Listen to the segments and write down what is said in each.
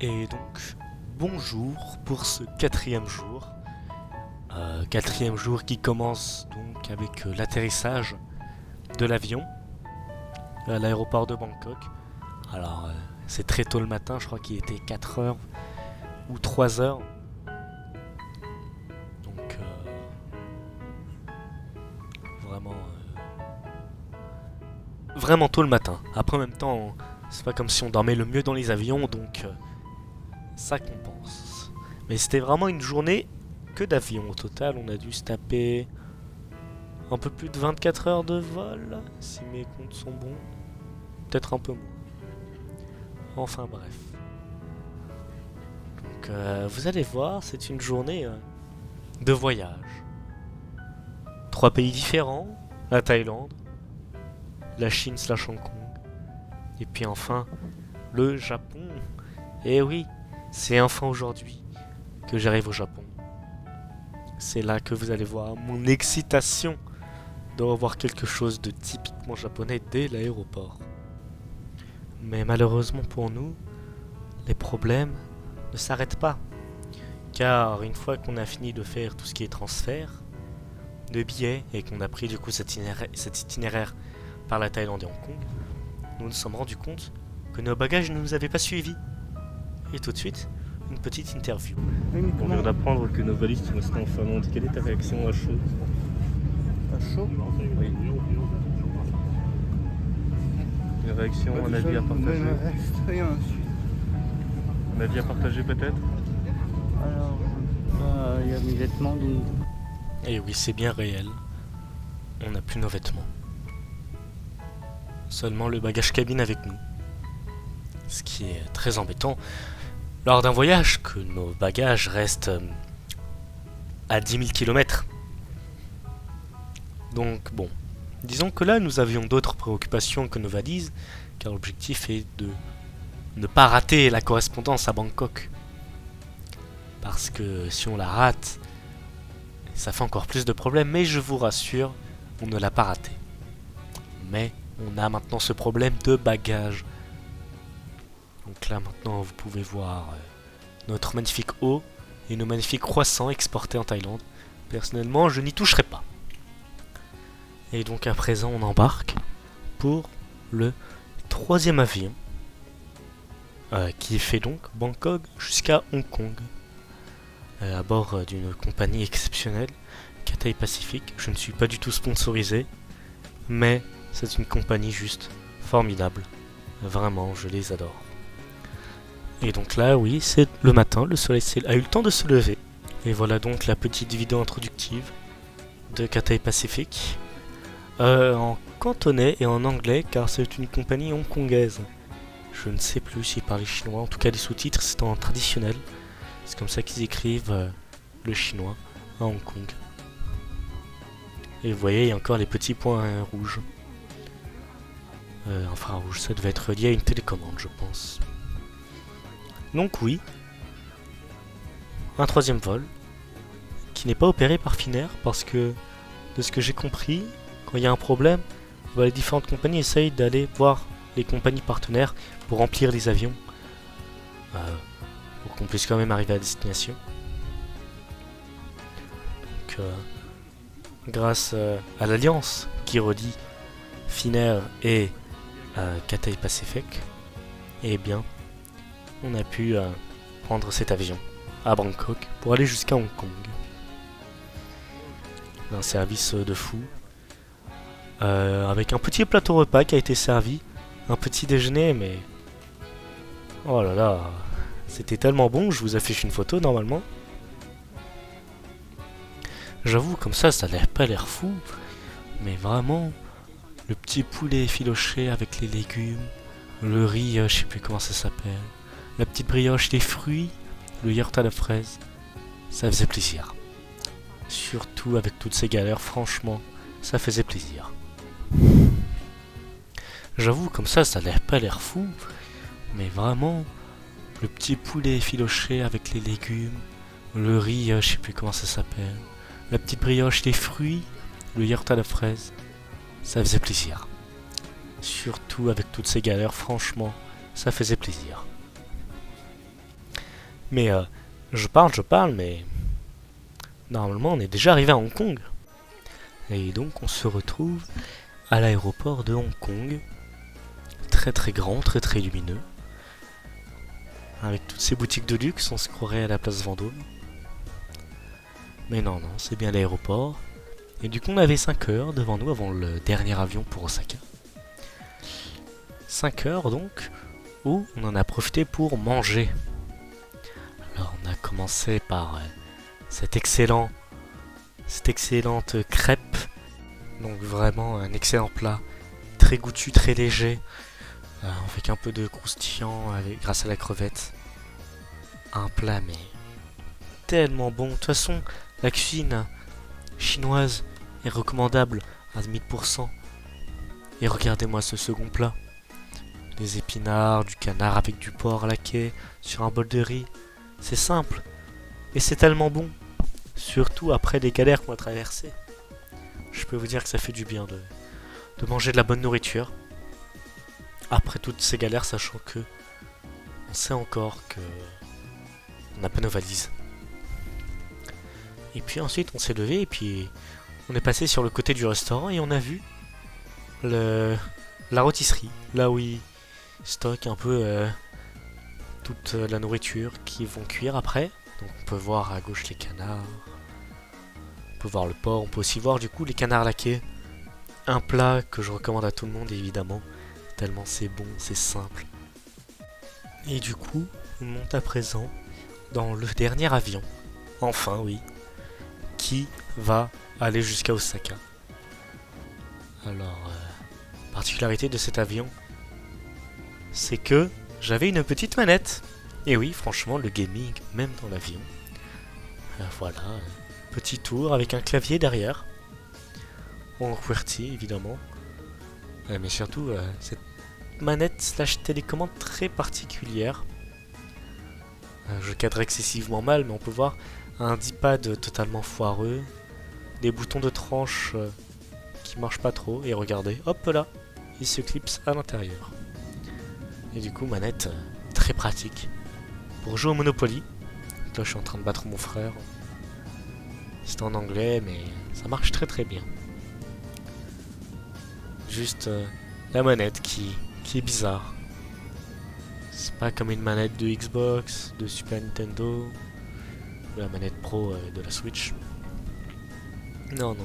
Et donc, bonjour pour ce quatrième jour. Quatrième jour qui commence donc avec l'atterrissage de l'avion à l'aéroport de Bangkok. Alors, c'est très tôt le matin, je crois qu'il était 4 heures ou 3 heures. Donc, vraiment, vraiment tôt le matin. Après, en même temps, c'est pas comme si on dormait le mieux dans les avions, donc ça compense. Mais c'était vraiment une journée que d'avion. Au total, on a dû se taper un peu plus de 24 heures de vol, si mes comptes sont bons. Peut-être un peu moins. Enfin bref. Donc vous allez voir, c'est une journée de voyage. 3 pays différents, la Thaïlande, la Chine slash Hong Kong, et puis enfin le Japon. Et oui, c'est enfin aujourd'hui que j'arrive au Japon. C'est là que vous allez voir mon excitation de revoir quelque chose de typiquement japonais dès l'aéroport. Mais malheureusement pour nous, les problèmes ne s'arrêtent pas. Car une fois qu'on a fini de faire tout ce qui est transfert de billets et qu'on a pris du coup cet itinéraire par la Thaïlande et Hong Kong, nous nous sommes rendus compte que nos bagages ne nous avaient pas suivis. Et tout de suite, une petite interview. On vient d'apprendre que nos valises sont restées en Finlande. Quelle est ta réaction à chaud? À chaud? Oui. Une réaction, un avis à partager? Rien ensuite. Un avis à partager peut-être? Alors, il y a mes vêtements donc. Et oui, c'est bien réel. On n'a plus nos vêtements. Seulement le bagage cabine avec nous. Ce qui est très embêtant lors d'un voyage, que nos bagages restent à 10 000 km. Donc bon, disons que là nous avions d'autres préoccupations que nos valises, car l'objectif est de ne pas rater la correspondance à Bangkok. Parce que si on la rate, ça fait encore plus de problèmes, mais je vous rassure, on ne l'a pas raté. Mais on a maintenant ce problème de bagages. Donc là maintenant vous pouvez voir notre magnifique eau et nos magnifiques croissants exportés en Thaïlande. Personnellement je n'y toucherai pas. Et donc à présent on embarque pour le 3e avion qui fait donc Bangkok jusqu'à Hong Kong à bord d'une compagnie exceptionnelle, Cathay Pacific. Je ne suis pas du tout sponsorisé, mais c'est une compagnie juste formidable. Vraiment, je les adore. Et donc là, oui, c'est le matin, le soleil a eu le temps de se lever. Et voilà donc la petite vidéo introductive de Cathay Pacific. En cantonais et en anglais, car c'est une compagnie hongkongaise. Je ne sais plus s'ils parlaient chinois, en tout cas les sous-titres c'est en traditionnel. C'est comme ça qu'ils écrivent le chinois à Hong Kong. Et vous voyez, il y a encore les petits points rouges. Infrarouge, ça devait être lié à une télécommande, je pense. Donc oui, un 3e vol qui n'est pas opéré par Finnair parce que, de ce que j'ai compris, quand il y a un problème, les différentes compagnies essayent d'aller voir les compagnies partenaires pour remplir les avions, pour qu'on puisse quand même arriver à destination. Donc, grâce à l'alliance qui relie Finnair et Cathay Pacific, eh bien, on a pu prendre cet avion à Bangkok pour aller jusqu'à Hong Kong. Un service de fou, avec un petit plateau repas qui a été servi, un petit déjeuner, mais oh là là, c'était tellement bon, je vous affiche une photo normalement. J'avoue, comme ça n'a pas l'air fou, mais vraiment, le petit poulet effiloché avec les légumes, le riz, je sais plus comment ça s'appelle, la petite brioche, les fruits, le yaourt à la fraise, ça faisait plaisir. Surtout avec toutes ces galères, franchement, ça faisait plaisir. J'avoue, comme ça n'a pas l'air fou, mais vraiment, le petit poulet effiloché avec les légumes, le riz, je sais plus comment ça s'appelle, la petite brioche, les fruits, le yaourt à la fraise, ça faisait plaisir. Surtout avec toutes ces galères, franchement, ça faisait plaisir. Mais je parle, mais normalement on est déjà arrivé à Hong Kong. Et donc on se retrouve à l'aéroport de Hong Kong. Très très grand, très très lumineux. Avec toutes ces boutiques de luxe, on se croirait à la place Vendôme. Mais non, c'est bien l'aéroport. Et du coup on avait 5 heures devant nous avant le dernier avion pour Osaka. 5 heures donc, où on en a profité pour manger. Alors on a commencé par cette excellente crêpe. Donc vraiment un excellent plat, très goûtu, très léger, avec un peu de croustillant grâce à la crevette. Un plat mais tellement bon. De toute façon, la cuisine chinoise est recommandable à 1000%. Et regardez-moi ce second plat. Des épinards, du canard avec du porc laqué sur un bol de riz. C'est simple, et c'est tellement bon. Surtout après les galères qu'on a traversées. Je peux vous dire que ça fait du bien de manger de la bonne nourriture. Après toutes ces galères, sachant que on sait encore que on n'a pas nos valises. Et puis ensuite on s'est levé et puis on est passé sur le côté du restaurant et on a vu la rôtisserie, là où ils stockent un peu toute la nourriture qu'ils vont cuire après. Donc on peut voir à gauche les canards, on peut voir le porc, on peut aussi voir du coup les canards laqués. Un plat que je recommande à tout le monde évidemment, tellement c'est bon, c'est simple. Et du coup, on monte à présent dans le dernier avion, enfin oui, qui va aller jusqu'à Osaka. Alors, particularité de cet avion, c'est que j'avais une petite manette. Et oui, franchement, le gaming, même dans l'avion. Voilà, petit tour avec un clavier derrière. En QWERTY, évidemment. Mais surtout, cette manette slash télécommande très particulière. Je cadre excessivement mal, mais on peut voir un D-pad totalement foireux. Des boutons de tranche qui marchent pas trop. Et regardez, hop là, il se clipse à l'intérieur. Et du coup, manette très pratique pour jouer au Monopoly. Là, je suis en train de battre mon frère. C'est en anglais, mais ça marche très très bien. Juste la manette qui est bizarre. C'est pas comme une manette de Xbox, de Super Nintendo, ou la manette Pro de la Switch. Non.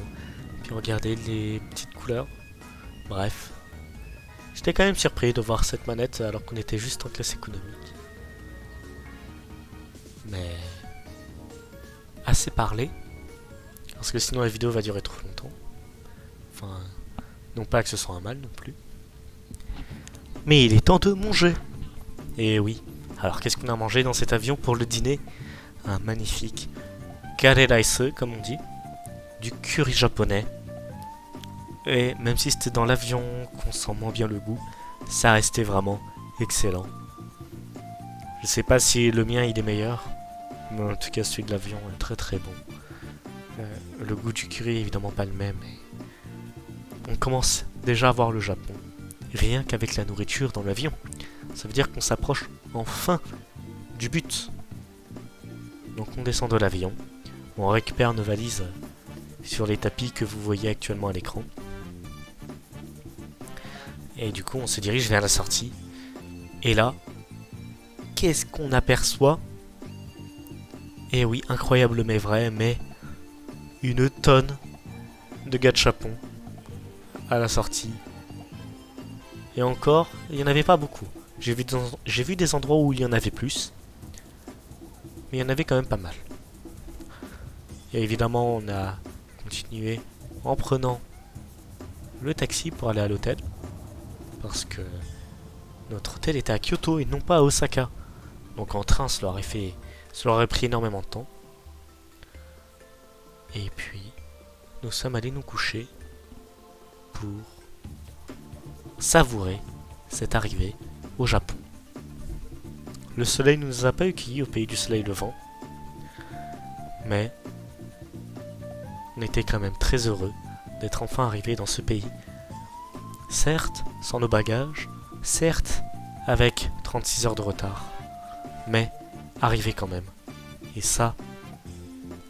Puis regardez les petites couleurs. Bref. J'étais quand même surpris de voir cette manette alors qu'on était juste en classe économique. Mais assez parlé, parce que sinon la vidéo va durer trop longtemps. Enfin, non pas que ce soit un mal non plus. Mais il est temps de manger. Et oui, alors qu'est-ce qu'on a mangé dans cet avion pour le dîner? Un magnifique kare rice, comme on dit, du curry japonais. Et même si c'était dans l'avion qu'on sent moins bien le goût, ça restait vraiment excellent. Je sais pas si le mien il est meilleur, mais en tout cas celui de l'avion est très très bon. Le goût du curry est évidemment pas le même. On commence déjà à voir le Japon, rien qu'avec la nourriture dans l'avion. Ça veut dire qu'on s'approche enfin du but. Donc on descend de l'avion, on récupère nos valises sur les tapis que vous voyez actuellement à l'écran. Et du coup on se dirige vers la sortie. Et là, qu'est-ce qu'on aperçoit? Et oui, incroyable mais vrai, mais une tonne de gachapon à la sortie. Et encore, il n'y en avait pas beaucoup. J'ai vu des endroits où il y en avait plus, mais il y en avait quand même pas mal. Et évidemment, on a continué en prenant le taxi pour aller à l'hôtel, parce que notre hôtel était à Kyoto et non pas à Osaka. Donc en train, ça leur aurait pris énormément de temps. Et puis, nous sommes allés nous coucher pour savourer cette arrivée au Japon. Le soleil ne nous a pas accueillis au pays du soleil levant, mais on était quand même très heureux d'être enfin arrivés dans ce pays. Certes, sans nos bagages, certes, avec 36 heures de retard, mais arriver quand même. Et ça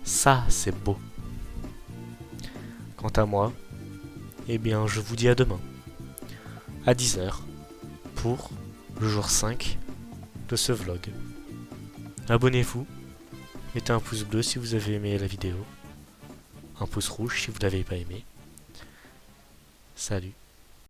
c'est beau. Quant à moi, eh bien je vous dis à demain, à 10 h, pour le jour 5 de ce vlog. Abonnez-vous, mettez un pouce bleu si vous avez aimé la vidéo, un pouce rouge si vous l'avez pas aimé. Salut.